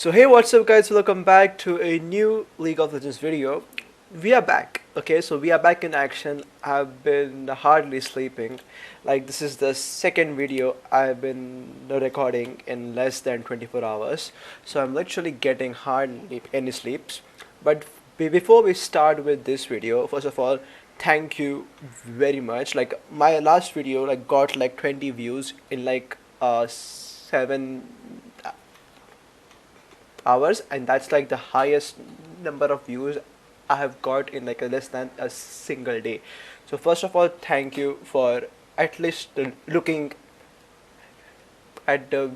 So hey, what's up guys, welcome back to a new League of Legends video. We are back. Okay, so we are back in action. I've been hardly sleeping. Like, this is the second video I've been recording in less than 24 hours. So I'm literally getting hardly any sleeps. But before we start with this video, first of all, thank you very much. Like, my last video like got like 20 views in like 7 hours, and that's like the highest number of views I have got in like a less than a single day. So first of all, thank you for at least looking at the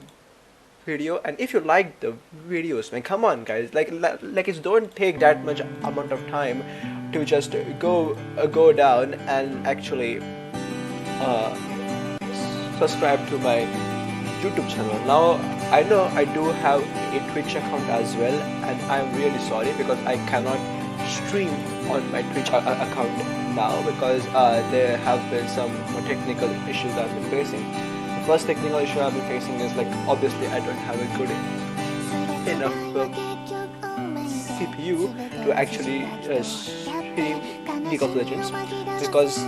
video. And if you like the videos, man, come on guys, like it don't take that much amount of time to just go down and actually uh, subscribe to my YouTube channel. Now I know I do have a Twitch account as well, and I'm really sorry because I cannot stream on my Twitch account now because there have been some more technical issues I've been facing. The first technical issue I've been facing is like, obviously I don't have a good enough CPU to actually stream League of Legends, because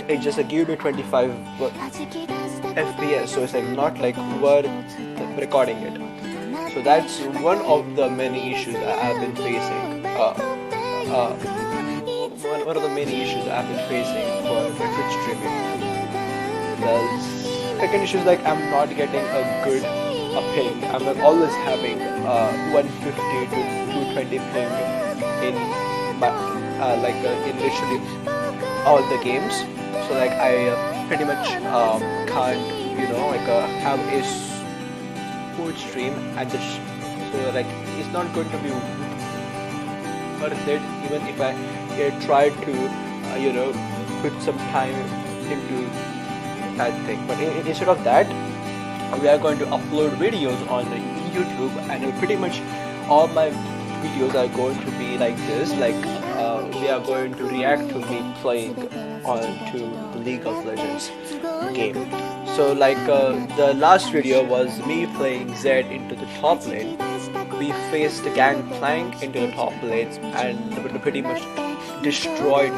it just give me 25 FPS, so it's like not like worth recording it. So that's one of the many issues I've been facing. One of the many issues I've been facing for Twitch streaming. The second issue is like I'm not getting a good ping. I'm like always having 150 to 220 ping in my in literally all the games. So like I pretty much can't have a smooth stream and just, so like it's not going to be worth it even if I try to put some time into that thing. But instead of that, we are going to upload videos on YouTube, and pretty much all my videos are going to be like this. Like we are going to react to me playing onto the League of Legends game. So like the last video was me playing Zed into the top lane. We faced the Gangplank into the top lane and pretty much destroyed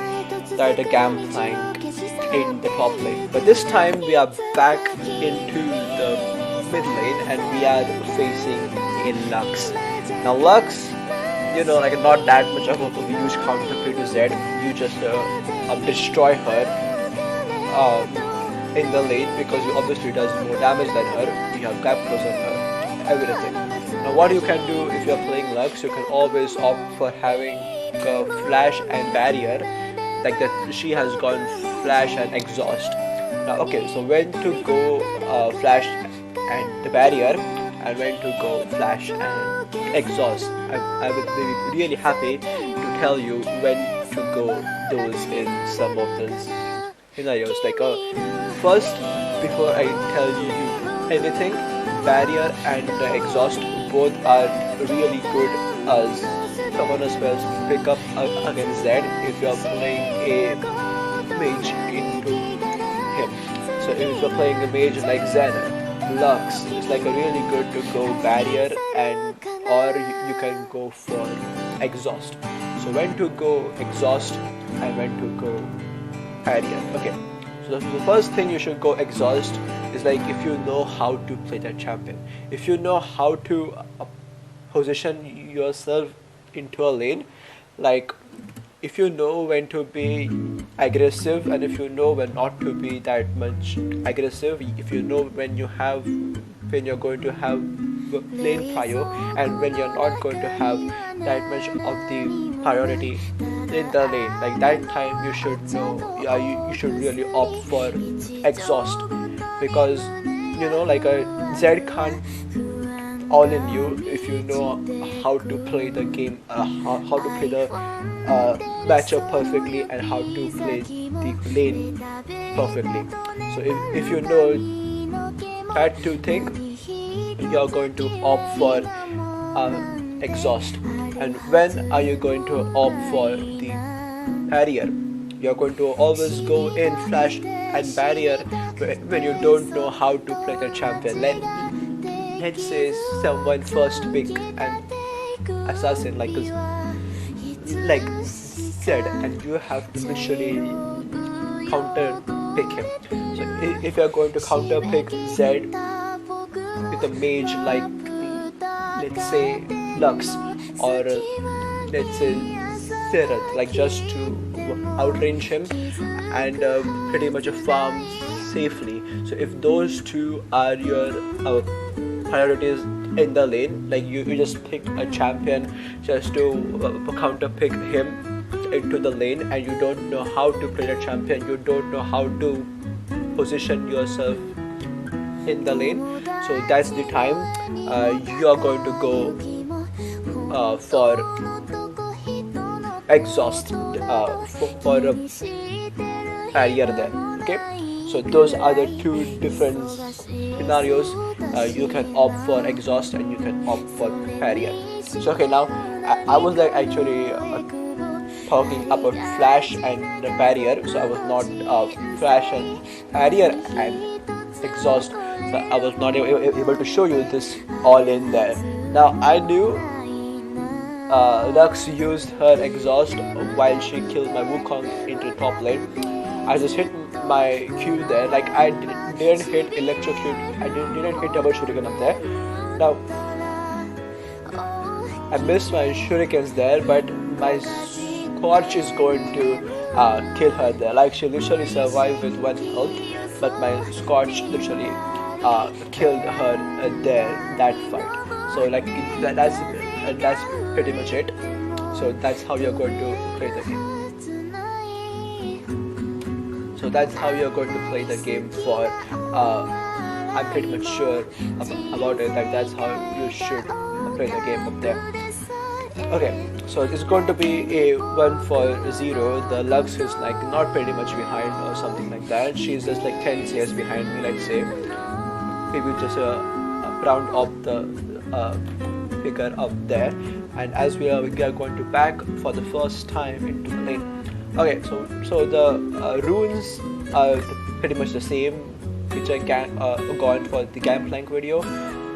the Gangplank in the top lane. But this time we are back into the mid lane and we are facing a Lux. Now Lux, like not that much of a huge counter to Zed. You just destroy her in the lane because you obviously does more damage than her. You have gap close on her, everything. Now what you can do if you are playing Lux, you can always opt for having flash and barrier, like that. She has gone flash and exhaust. Now okay, so when to go flash and the barrier, and when to go flash and exhaust. I would be really happy to tell you when to go those in some of the scenarios. Like first, before I tell you anything, barrier and exhaust both are really good as summoner spells pick up against Zed if you are playing a mage into him. So if you're playing a mage like Xana, Lux, it's like a really good to go barrier, and or you can go for exhaust. So when to go exhaust and when to go barrier. Okay, so the first thing you should go exhaust is like if you know how to play that champion, if you know how to position yourself into a lane, like if you know when to be aggressive and if you know when not to be that much aggressive, if you know when you're going to have lane prio and when you're not going to have that much of the priority in the lane, like that time you should know, you should really opt for exhaust, because like a Zed can't all in you if you know how to play the game, how to play the matchup perfectly and how to play the lane perfectly. So if you know that two things, you're going to opt for exhaust. And when are you going to opt for the barrier? You're going to always go in flash and barrier when you don't know how to play the champion. let's say someone first pick an assassin like Zed, and you have to literally counter pick him. So if you're going to counter pick Zed with a mage like, let's say, Lux, or let's say Zerath, like just to outrange him and pretty much farm safely. So if those two are your priorities in the lane, like you just pick a champion just to counter pick him into the lane, and you don't know how to play the champion, you don't know how to position yourself in the lane, so that's the time you are going to go for exhaust for a barrier there. Okay, so those are the two different scenarios. You can opt for exhaust and you can opt for barrier. So okay, now I was like actually talking about flash and the barrier, so I was not flash and barrier and exhaust, so I was not able to show you this all in there. Now I knew Lux used her exhaust while she killed my Wukong into the top lane. I just hit my Q there, like I didn't hit electrocute, I didn't hit double shuriken up there. Now I missed my shurikens there, but my Scorch is going to kill her there. Like she literally survived with 1 health, but my Scorch literally killed her there, that fight. So like that's pretty much it. So that's how you're going to play the game. So that's how you're going to play the game for, I'm pretty much sure about it, that that's how you should play the game up there. Okay, so it's going to be a 1-0. The Lux is like not pretty much behind or something like that. She's just like 10 CS behind me, let's say. Maybe just round up the figure up there. And as we are going to back for the first time into the lane. Okay, so the runes are pretty much the same, which I gone for the Gangplank video.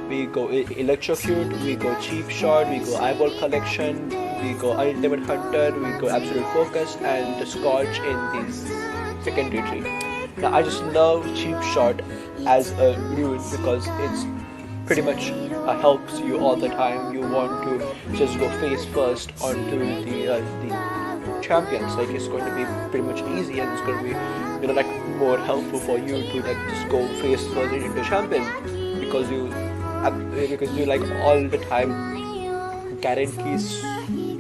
We go electrocute, we go cheap shot, we go eyeball collection, we go ultimate hunter, we go absolute focus, and the Scorch in the secondary tree. Now I just love cheap shot as a rune because it's pretty much helps you all the time. You want to just go face first onto the champions. Like it's going to be pretty much easy, and it's going to be like more helpful for you to like just go face first into champion because you like all the time guarantees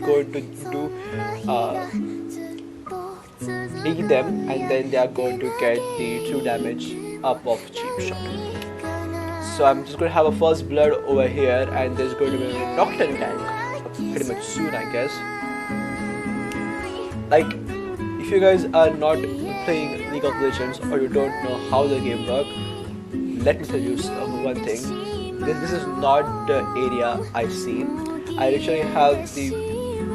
going to do eat them, and then they are going to get the true damage up of cheap shot. So I'm just going to have a first blood over here, and there's going to be a Nocturne tank pretty much soon, I guess. Like, if you guys are not playing League of Legends or you don't know how the game works, let me tell you one thing. This is not the area I see. I literally have the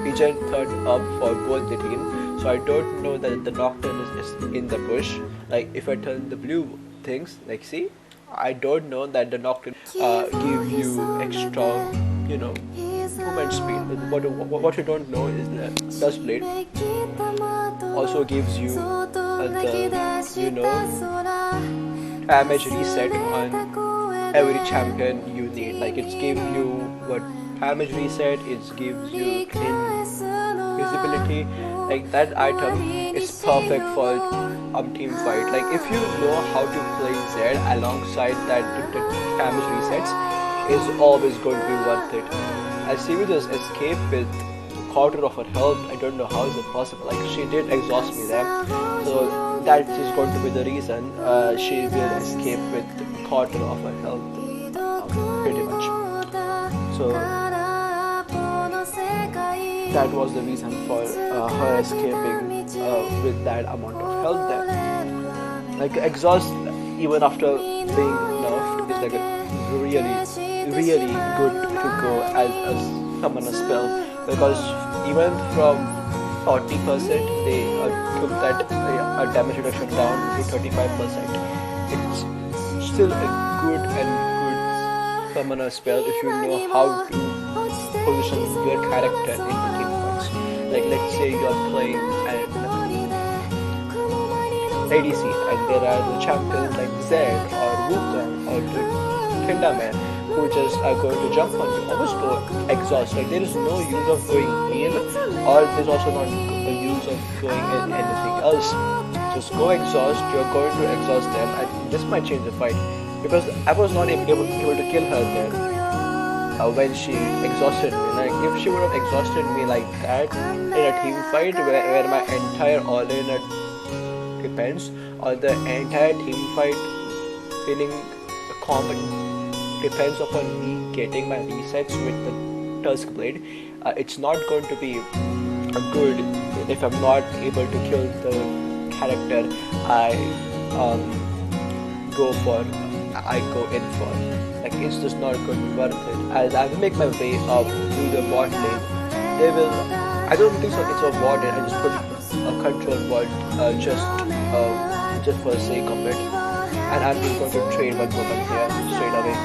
pigeon turned up for both the team, so I don't know that the Nocturne is in the bush. Like if I turn the blue things, like see, I don't know that the Nocturne give you extra, movement speed. What you don't know is that Dust Blade also gives you the damage reset on every champion you need. Like it gives you what damage reset, it gives you invisibility. Like that item is perfect for team fight. Like if you know how to play Zed alongside that the damage resets is always going to be worth it. I see you just escape with quarter of her health. I don't know how is it possible. Like she did exhaust me there, so that is going to be the reason she will escape with quarter of her health, pretty much. So that was the reason for her escaping with that amount of health there. Like exhaust, even after being nerfed, is like a really good to go as a summoner spell, because even from 40% they took that damage reduction down to 35%. It's still a good summon a spell if you know how to position your character in the team fights. Like let's say you're playing an ADC and there are the champions like Zed or Wukong or the Kindaman who just are going to jump on you. Always go exhaust. Like there is no use of going heal or there's also not a use of going in anything else. Just go exhaust. You're going to exhaust them and this might change the fight because I was not able to kill her there. When she exhausted me, like if she would have exhausted me like that in a team fight where my entire all-in depends on the entire team fight feeling combat depends upon me getting my resets with the Tusk Blade, it's not going to be good if I'm not able to kill the character I go in for. Like it's just not going to be worth it. As I will make my way up to the bot lane, they will. I don't think so. It's a bot lane. I just put a control bot just for the sake of it, and I'm just going to trade one woman here straight away.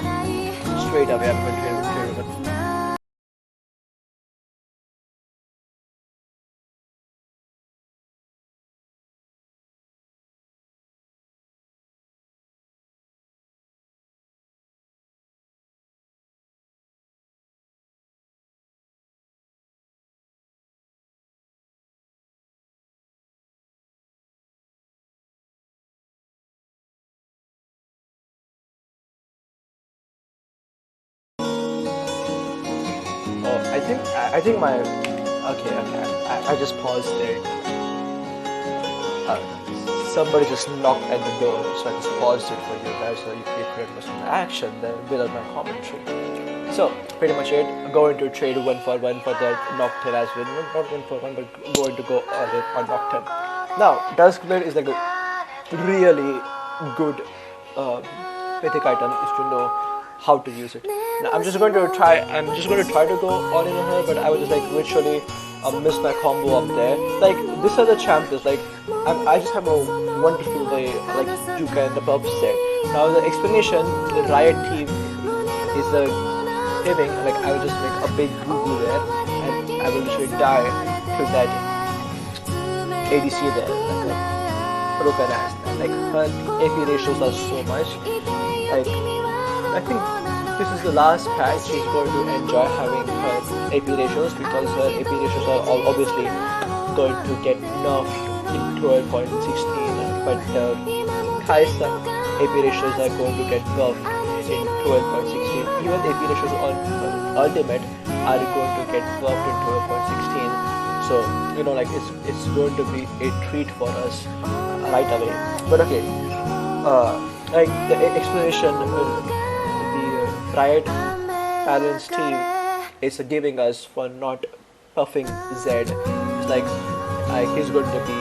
Straight away, I'm going to trade woman. Oh, I think my okay. I just paused there. Somebody just knocked at the door, so I just paused it for you guys so you could understand the action then without my commentary. So pretty much it. Going to trade 1 for 1 for the Nocturne as well. Not 1 for 1, but going to go all in on Nocturne. Now Duskblade is like a really good mythic item if you know how to use it. Now I'm just going to try to go all in on her, but I was just like literally miss my combo up there. Like these are the champions. Like I just have a wonderful way like you can above set. Now the explanation the Riot team is giving, like I will just make a big boo there and I will literally die to that ADC there. Broken ass. Like her AP ratios are so much. Like I think this is the last patch she's going to enjoy having her AP ratios because her AP ratios are obviously going to get nerfed in 12.16, but Kaisa AP ratios are going to get buffed in 12.16. Even the AP ratios on Ultimate are going to get buffed in 12.16. So you know, like it's going to be a treat for us right away. But okay, like the explanation the Riot Balance team is giving us for not buffing Zed. It's like he's going to be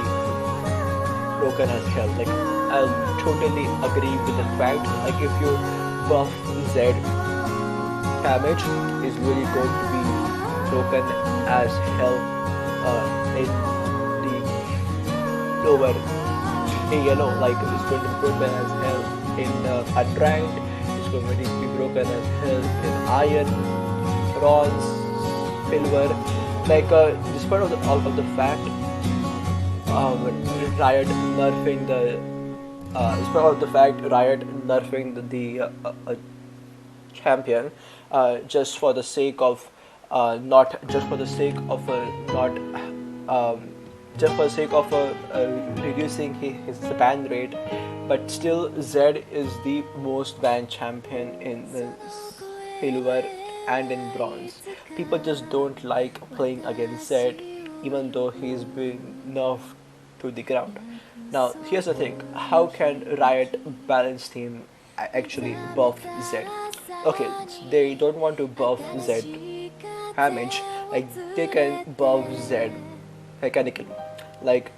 broken as hell. Like I'll totally agree with the fact. Like if you buff Zed, damage is really going to be broken as hell in the lower yellow. Like it's going to be broken as hell in unranked. It's going to be broken as hell in iron, bronze, silver. Like despite of the fact Riot nerfing the champion just for the sake of reducing his ban rate, but still Zed is the most banned champion in the silver and in bronze. People just don't like playing against Zed even though he's been nerfed to the ground. Now here's the thing, how can Riot Balance team actually buff Zed? Okay, they don't want to buff Zed damage, like they can buff Zed mechanically, like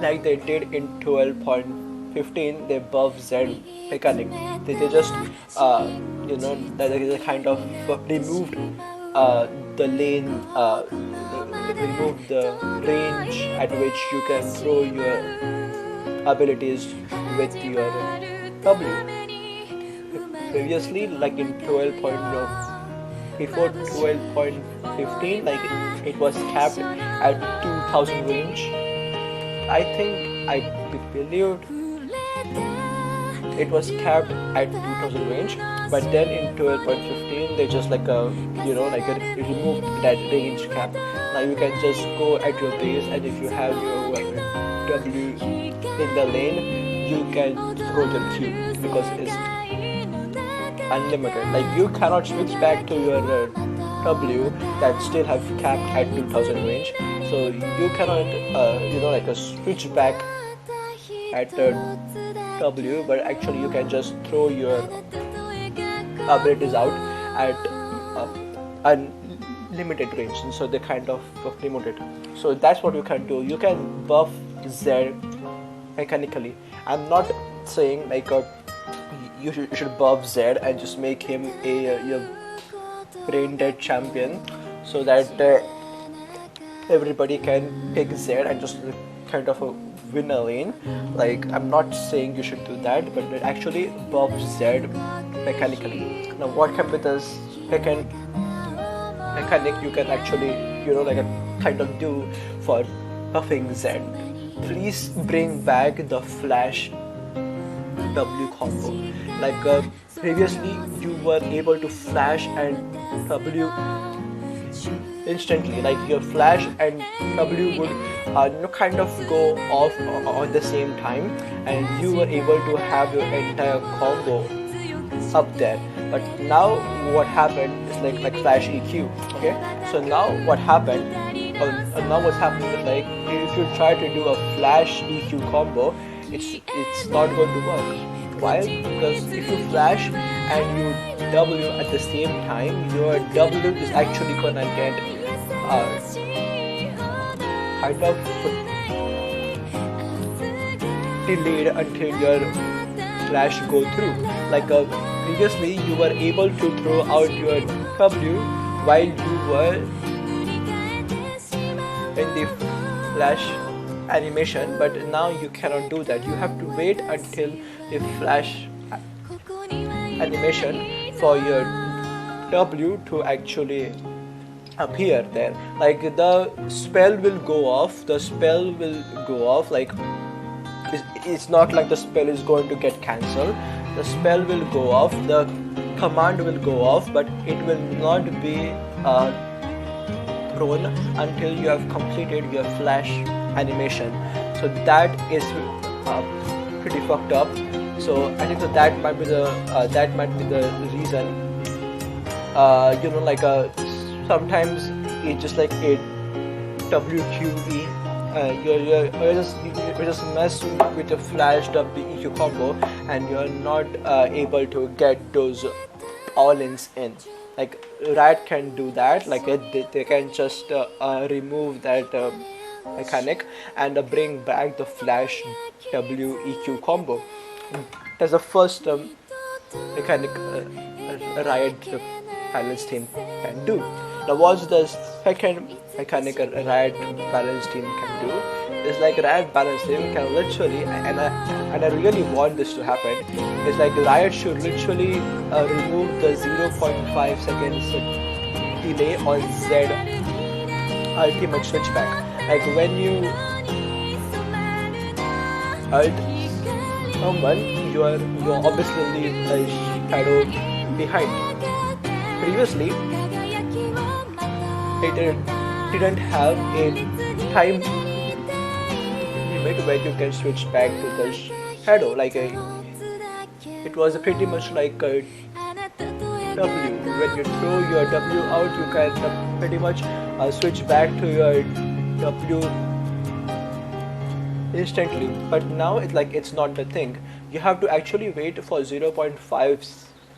they did in 12.15. They buff Zed mechanic. They just they kind of removed the lane, remove the range at which you can throw your abilities with your W. previously, like in 12. Before 12.15, like it was capped at 2000 range. I think I believed it was capped at 2000 range, but then in 12.15 they just like removed that range cap. Now you can just go at your pace, and if you have your W in the lane, you can throw the Q because it's unlimited. Like you cannot switch back to your W that still have capped at 2000 range. So you cannot switch back at W, but actually you can just throw your abilities out at unlimited range. So they kind of limited. So that's what you can do. You can buff Z mechanically. I'm not saying like you should buff Z and just make him a brain dead champion so that everybody can pick Z and just kind of win a lane. Like I'm not saying you should do that, but actually buff Z mechanically. Now what can be this second mechanic you can actually kind of do for buffing Z? Please bring back the flash W combo. Like previously you were able to flash and W instantly, like your flash and W would kind of go off on the same time, and you were able to have your entire combo up there. But now what happened is like flash EQ. Okay, so now what happened now what's happening is like if you try to do a flash EQ combo, it's not going to work. Why? Because if you flash and you W at the same time, your W is actually gonna get kind of delayed until your flash go through. Like previously you were able to throw out your W while you were in the flash animation, but now you cannot do that. You have to wait until the flash animation for your W to actually appear there. Like the spell will go off, like it's not like the spell is going to get cancelled. The spell will go off, the command will go off, but it will not be thrown until you have completed your flash animation. So that is pretty fucked up. So I think that might be the reason. Sometimes it's just like a WQE. You just mess with the flash WEQ combo, and you're not able to get those all-ins in. Like Riot can do that. Like they can just remove that mechanic and bring back the flash WEQ combo. That's the first mechanic Riot balance team can do. Now what's the second mechanic Riot balance team can do? Is like Riot balance team can literally, and I really want this to happen, is like Riot should literally remove the 0.5 seconds delay on Z ultimate switchback. Like when you ult someone, you're obviously leave a shadow behind. Previously it didn't have a time limit where you can switch back to the shadow. Like it was pretty much like a W. When you throw your W out, you can pretty much switch back to your W instantly. But now it's not the thing. You have to actually wait for 0.5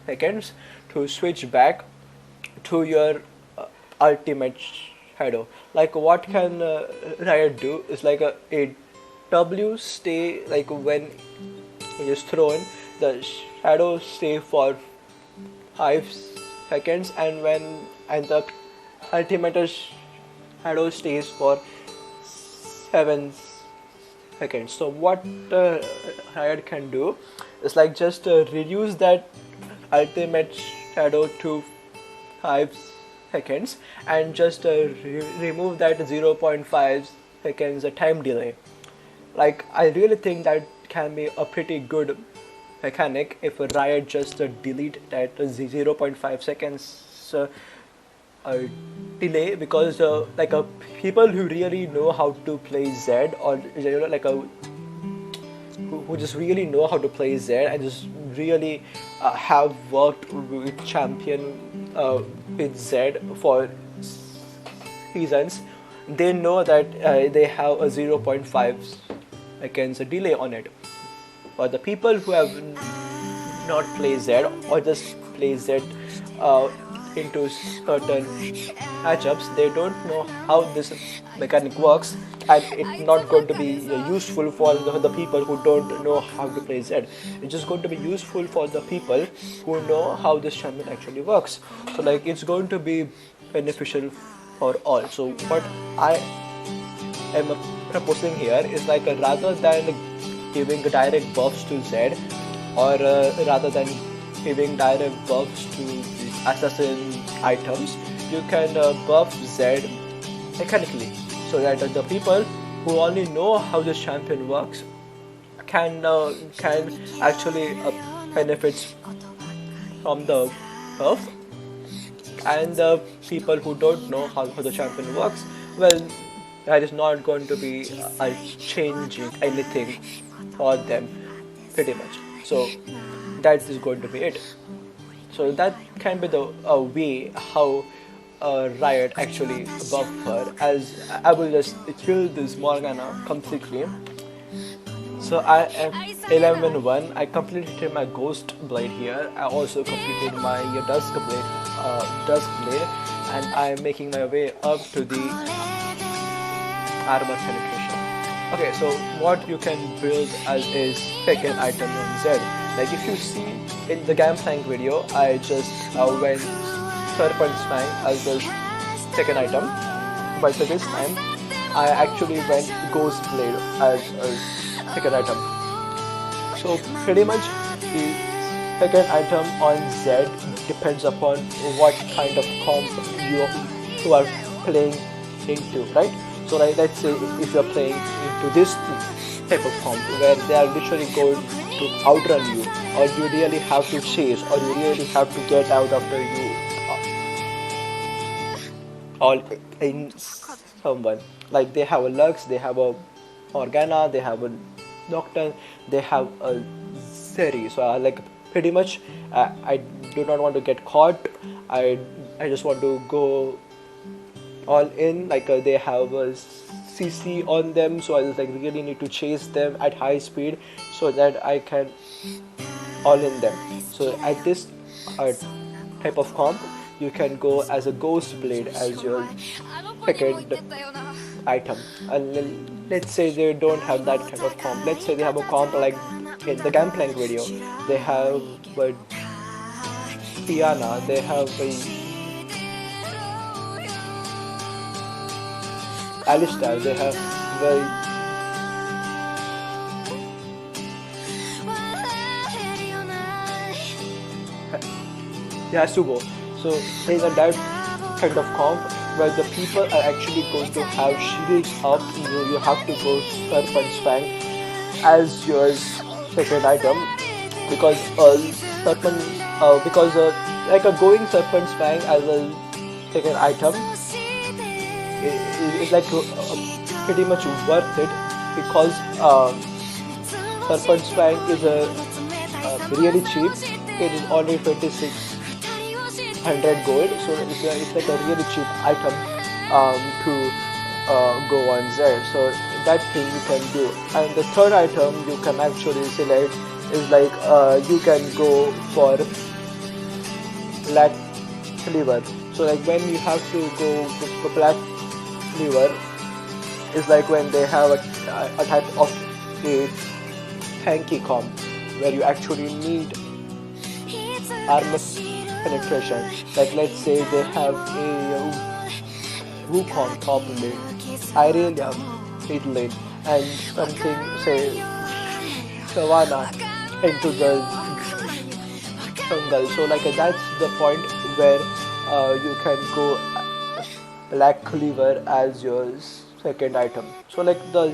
seconds to switch back to your ultimate shadow. Like what can Riot do is like a W stay, like when it is thrown, the shadow stay for 5 seconds, and the ultimate shadow stays for 7 seconds. So what Riot can do is like just reduce that ultimate shadow to 5 seconds and just remove that 0.5 seconds time delay. Like, I really think that can be a pretty good mechanic if Riot just delete that 0.5 seconds uh, delay, because people who really know how to play Z, or like a who just really know how to play Z and just really have worked with champion with Z for seasons, they know that they have a 0.5 seconds delay on it. But the people who have not played Z or just play Z into certain matchups, they don't know how this mechanic works, and it's not going to be useful for the people who don't know how to play Z. It's just going to be useful for the people who know how this champion actually works. So like, it's going to be beneficial for all. So what I am proposing here is like, rather than giving direct buffs to Z, or rather than giving direct buffs to assassin items, you can buff Z mechanically, so that the people who only know how this champion works can actually benefit from the buff, and the people who don't know how the champion works, well, that is not going to be changing anything for them, pretty much. So that is going to be it. So that can be the way how Riot actually buff her, as I will just kill this Morgana completely. So I am 11-1. I completed my Ghost Blade here. I also completed my Dusk Blade, and I am making my way up to the armor penetration. Okay, so what you can build as is second item on Z. Like, if you see in the Gamplank video, I just went Serpent's Fang as the second item, but this time I actually went Ghost Blade as a second item. So pretty much the second item on Z depends upon what kind of comp you are playing into, right? So like, let's say if you're playing into this type of comp where they are literally going to outrun you, or you really have to chase, or you really have to get out after you all in someone. Like, they have a Lux, they have a Morgana, they have a Nocturne, they have a Zeri. So like, pretty much I do not want to get caught. I just want to go all in. Like, they have a CC on them, so I just like really need to chase them at high speed so that I can all in them. So at this type of comp, you can go as a Ghost Blade as your second item. And let's say they don't have that type of comp. Let's say they have a comp like in the Gamplank video. They have Tiana, they have Alistar, they have Yasugo. So there's a that kind of comp where the people are actually going to have shields up. You have to go Serpent's Fang as your second item, because like a going Serpent's Fang as a second item is like pretty much worth it, because Serpent's Fang is really cheap. It is only 2600 gold, so it's like a really cheap item to go on Z. So that thing you can do. And the third item you can actually select is like you can go for Black Cleaver. So like, when you have to go for Black Cleaver, is like when they have a type of a tanky comp where you actually need armor penetration. Like, let's say they have a Wukong top lane, Irelia mid lane, and something, say Savannah into the jungle. So like that's the point where you can go black cleaver as your second item. So like the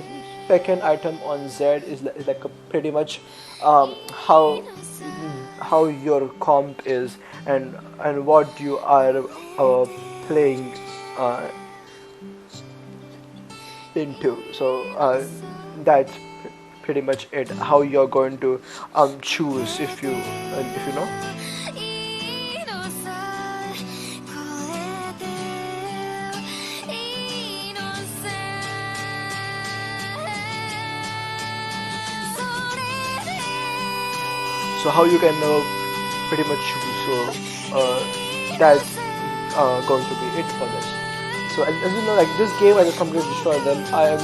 second item on Z is like a pretty much how your comp is and what you are playing uh, into. So that's pretty much it. How you're going to choose if you know. So how you can pretty much choose. So that's going to be it for this. So as you know, like this game, I just completely destroyed them. I am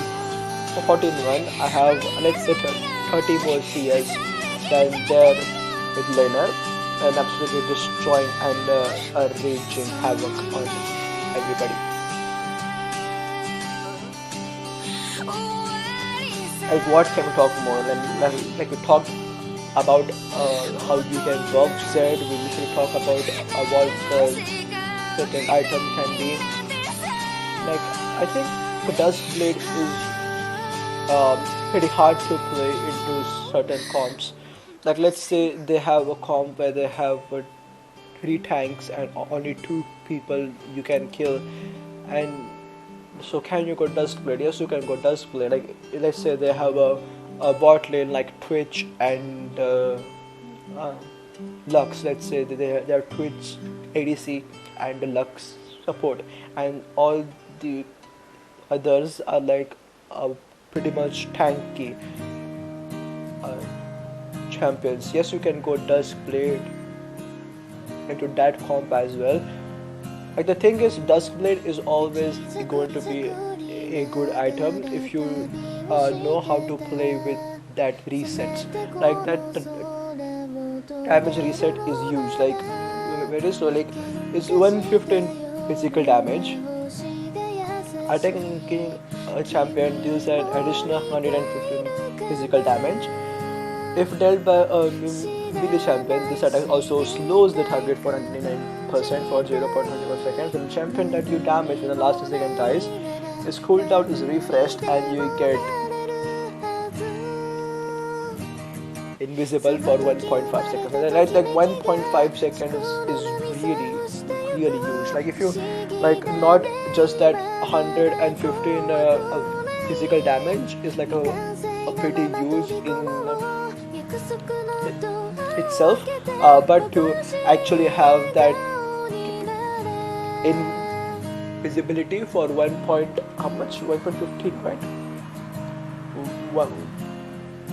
14-1. I have, let's say, 30 more CS than their mid laner, and absolutely destroying and raging havoc on everybody. Like what can we talk more? Like we talked about how you can buff Z. We usually talk about what the certain item can be. Like I think the Dust Blade is pretty hard to play into certain comps. Like let's say they have a comp where they have 3 tanks and only 2 people you can kill, and so can you go Dust Blade? Yes, you can go Dust Blade. Like let's say they have a bot lane like Twitch and Lux. Let's say they are Twitch ADC and the Lux support, and all the others are like pretty much tanky champions. Yes, you can go Dust Blade into that comp as well. Like the thing is, Dust Blade is always going to be a good item if you know how to play with that resets. Like that damage reset is huge. Like very so like it's 115 physical damage. Attacking a champion deals an additional 115 physical damage. If dealt by a melee champion, this attack also slows the target for 99% for 0.21 seconds. And the champion that you damage in the last second dies, his cooldown is refreshed and you get invisible for 1.5 seconds. And like 1.5 seconds is really huge. Like if you like not just that 115 physical damage is like a pretty huge in itself, but to actually have that invisibility for 1 point how much 1.15 right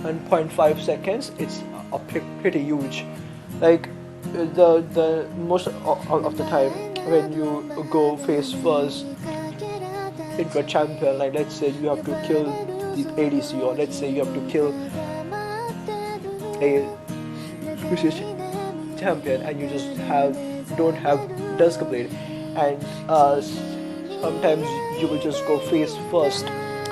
1.5 seconds, it's a pretty huge. Like the most of the time when you go face first into a champion, like let's say you have to kill the ADC, or let's say you have to kill a champion and you just don't have Dusk Blade, and sometimes you will just go face first.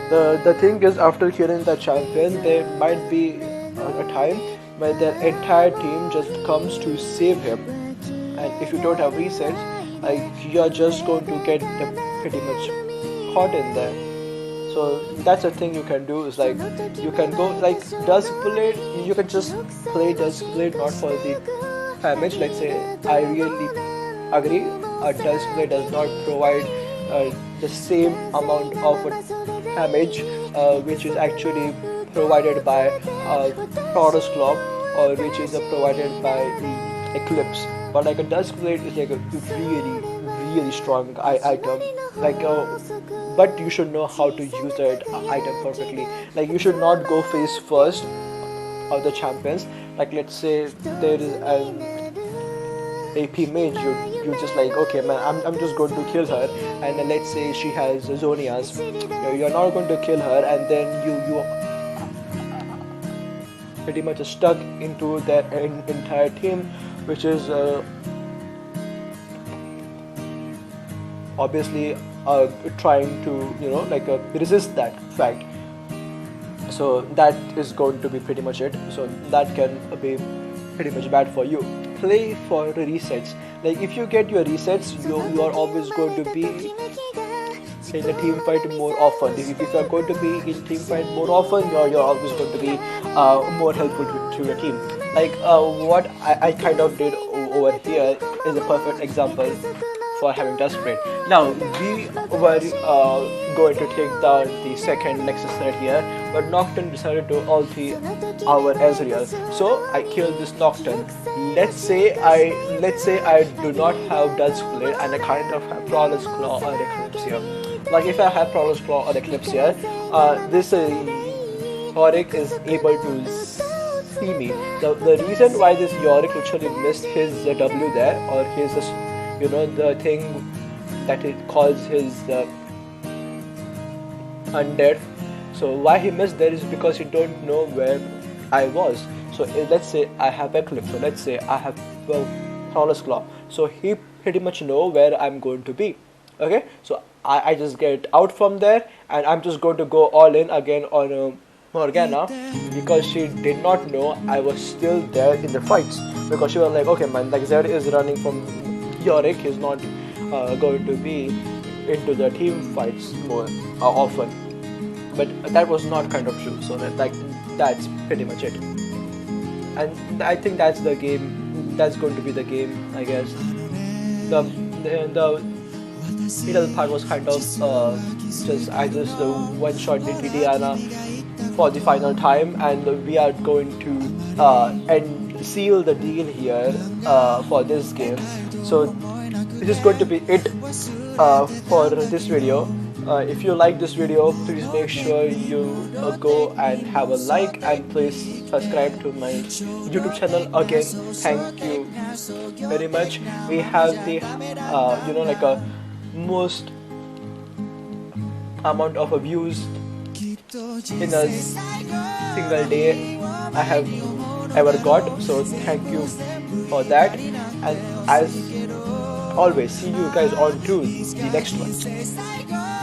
The thing is, after killing the champion, there might be a time where the entire team just comes to save him, and if you don't have resets, like you're just going to get pretty much caught in there. So that's a thing you can do, is like you can go like Dusk Blade, you can just play Dusk Blade not for the damage. Let's say I really agree, a Dusk Blade does not provide the same amount of damage which is actually provided by Taurus Claw, or which is provided by the Eclipse. But like a Dusk Blade is like a really strong item. Like but you should know how to use that item perfectly. Like you should not go face first of the champions. Like let's say there is an AP mage, you just like, okay man, I'm just going to kill her, and then let's say she has Zonias, you're not going to kill her, and then you pretty much stuck into their entire team, which is obviously trying to resist that fact. So that is going to be pretty much it. So that can be pretty much bad for you. Play for resets. Like if you get your resets, you are always going to be in the team fight more often. If you are going to be in team fight more often, you're always going to be more helpful to your team. Like what I kind of did over here is a perfect example for having dust sprint. Now we were going to take down the second Nexus threat here, but Nocturne decided to ulti our Ezreal. So I killed this Nocturne. Let's say I do not have dust split and I kind of have Prowler's Claw or Eclipse here. Like if I have Prowler's Claw or Eclipse here, this Yorick is able to see me. The reason why this Yorick literally missed his W there, or his the thing that it calls his undead. So why he missed there is because he don't know where I was. So let's say I have Eclipse, so let's say I have Prowler's Claw, so he pretty much know where I'm going to be. Okay, so I just get out from there and I'm just going to go all in again on Morgana, because she did not know I was still there in the fights, because she was like, okay man, like Zed is running from Yorick, he's not going to be into the team fights more often. But that was not kind of true, so that's pretty much it. And I think that's the game, that's going to be the game, I guess. The middle part was kind of I just one-shot Diana for the final time, and we are going to seal the deal here for this game. So this is going to be it for this video. If you like this video, please make sure you go and have a like, and please subscribe to my YouTube channel. Again, thank you very much. We have the like a most amount of views in a single day I have ever got, so thank you for that, and as always, see you guys on to the next one.